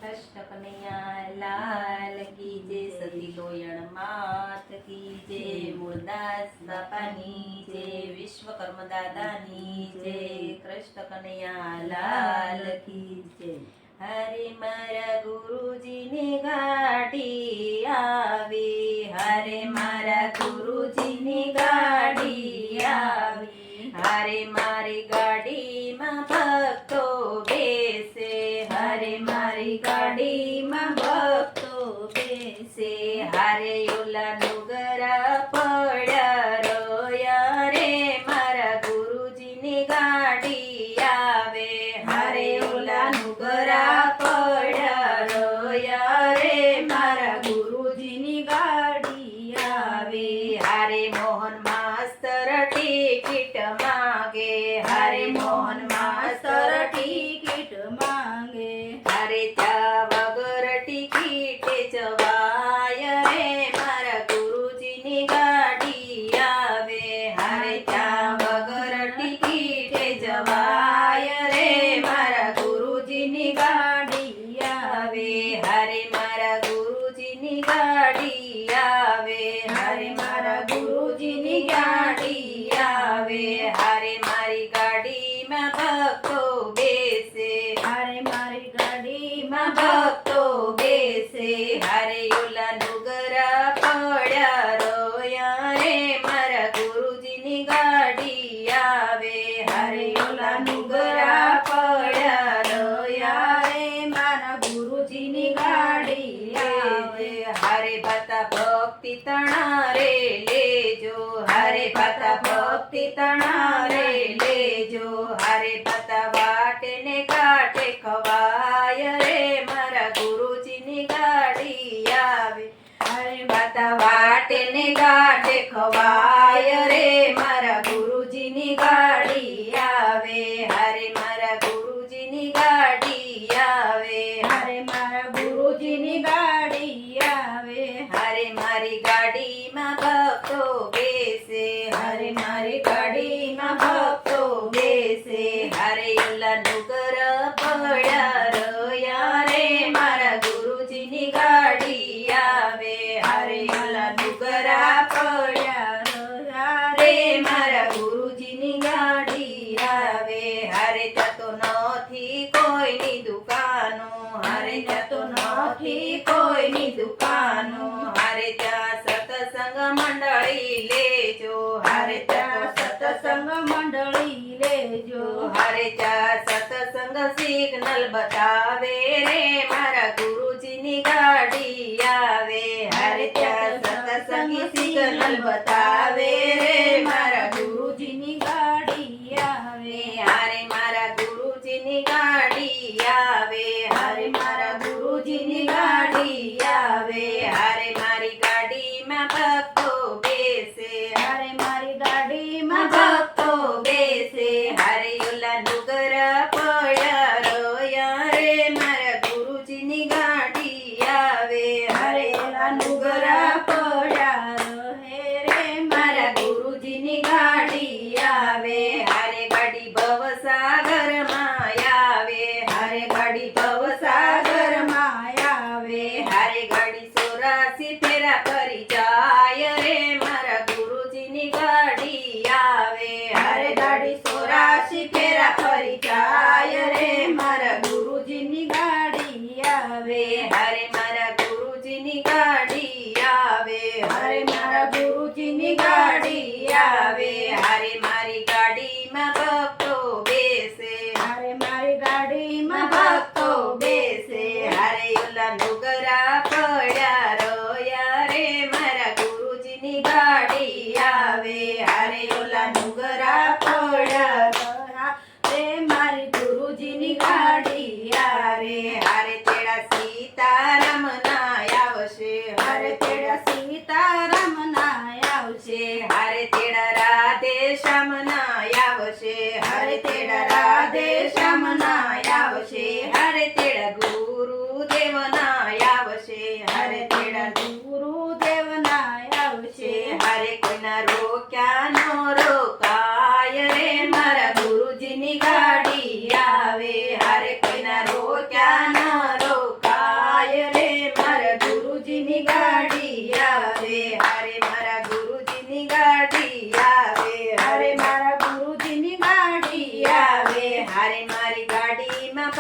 કૃષ્ણ કનૈયા લાલ કી જય, સતી લોયણ માત કી જય, મૂળદાસ બાપાની જય, વિશ્વકર્મ દાદાની જય, કૃષ્ણ કનૈયા લાલ કી જય. હરે મારા ગુરુજીની ગાડી આવી, હરે મારા ગુરુજીની ગાડી આવી, હરે મારી ગાડીમાં ભક્તો બેસે, હરે મારી ગાડીમાં ભક્તો બેસે, હરે ઓલા ડુગરા પડ્યા રોયા રે, મારા ગુરુજીની ગાડી આવે, હરે ઓલા ડુગરા પડ્યા રોયા રે, મારા ગુરુજીની ગાડી આવે. હરે મોહન માસ્તર ટિકિટ માંગે, હરે મોહન માસ્તર ટિકિટ માંગે, હરે ત્યાં વગર ટિકિટે જવાય રે, મારા ગુરુજીની ગાડી આવે, હરે ત્યાં વગર ટિકિટે જવાય રે, મારા ગુરુજીની ગાડી આવે, હરે મારા ગુરુજીની ગાડી આવે, હરે મારા ગુરુજીની ગાડી આવે, હરે મારી ગાડીમાં ભક્તો બેસે, હરે મારી ગાડીમાં ભક્તો બેસે, હરે ઓલા ડુગરા પડ્યા રોયા રે, મારા ગુરુજીની ગાડી આવે, હરે ઓલા ડુગરા પડ્યા રોયા રે, મારા ગુરુજીની ગાડી આવે. હરે ભતા ભક્તિ તણા રે લેજો, હરે ભતા ભક્તિ તણા રે લેજો, હરે ભતા વાટે ને કાંઠે ખવાય રે, મારા ગુરુજીની ગાડી આવે, હરે ભતા વાટે ને કાંઠે ખવાય રે, મારા ગુરુજીની ગાડી આવે, હરે મારા ગુરુજીની ગાડી આવે, હરે મારા ગુરુજીની ગાડી આવે, હરે મારી ગાડીમાં ભક્તો બેસે, હરે મારી ગાડીમાં ભક્તો બેસે, હરે ઓલા ડુગર પડ્યા રોયા રે, મારા ગુરુજીની ગાડી આવે, હરે ઓલા ડુગરા પડ્યા રોયા રે, મારા ગુરુજીની ગાડી આવે, હરે જતો નથી કોઈની દુકાનો, હરે જતો નથી કોઈની દુકાનો, હરે ત્યાં સત્સંગ મંડળી લેજો, હરે ત્યાં સત્સંગ મંડળી લેજો, હરે ત્યાં સત્સંગ સિગ્નલ બતાવે રે, મારા ગુરુજીની ગાડી આવે, હરે ત્યાં સત્સંગી સિગ્નલ બતાવે રે, મારા ગુરુજીની ગાડી આવે, હરે મારા ગુરુજીની ગાડી આવે, હરે મારા ગુરુજીની ગાડી આવે, હરે મારી ગાડીમાં ભક્તો બેસે, હરે મારી ગાડીમાં ભક્તો બેસે, હરે ઓલા ડુગરા પડ્યા રોયા રે, મારા ગુરુજીની ગાડી આવે, હરે ઓલા ડુગરા પડ્યા રોહે રે, મારા ગુરુજીની ગાડી આવે, હરે ગાડી ભવસાગરમાં આવે, હરે ગાડી ભવસાગરમાં આવે, હરે ગાડી 84 ફેરા કરી જાય રે, મારા ગુરુજીની ગાડી આવે, હરે ગાડી 84 ફેરા ફરી જાય રે, મારા ગુરુજીની ગાડી આવે, હરે મારા ગુરુજીની ગાડી આવે, હરે મારા ગુરુજીની ગાડી આવે, હરે મારી ગાડીમાં ભક્તો બેસે, હરે મારી ગાડીમાં ભક્તો બેસે, હરે ઓલા ડુગરા પડ્યા રોયા રે, મારા ગુરુજીની ગાડી આવે, હરે ઓલા ડુગરા પડ્યા રોયા રે, મારી ગુરુજીની ગાડી આવે, હરે તેડા સીતા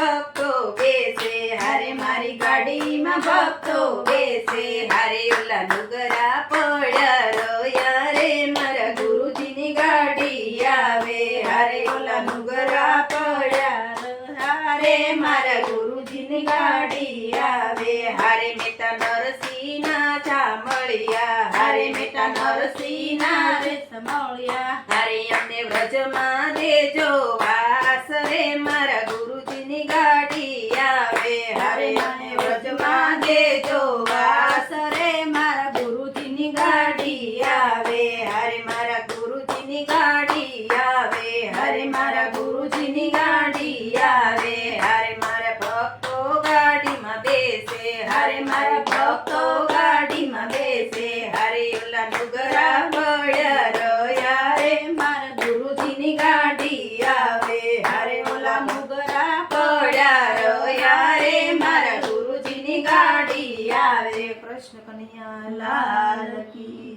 ભક્તો બેસે હારે મારી ગાડીમાં ભક્તો બેસે હારે ઓલા નુગરા પડ્યા રોયા રે મારા ગુરુજીની ગાડી આવે હારે ઓલા નુગરા પડ્યા હારે મારા ગુરુજીની ગાડી આવે હારે મેતા નરસિંહના ચામળિયા હારે મેતા નરસિંહના સમળ્યા હારે અમને વ્રજમાં દેજો વાસ રે મારા ગુરુજીની ગાડી આવે હારે અમને વ્રજમાં દેજો વાસ રે મારા ગુરુજીની ગાડી આવે હારે મારા ગુરુજીની ગાડી આવે હારે મારા ગુરુજીની ગાડી આવે હારે મારા ભક્તો ગાડીમાં બેસે હારે મારા ભક્તો ગાડીમાં બેસે હારે ઓલા નુગરા પડ્યા રોયા રે મારા ગુરુજીની ગાડી આવે હારે ઓલા નુગરા પડ્યા રોયા રે મારા ગુરુજીની ગાડી આવે કૃષ્ણ કનૈયા લાલ કી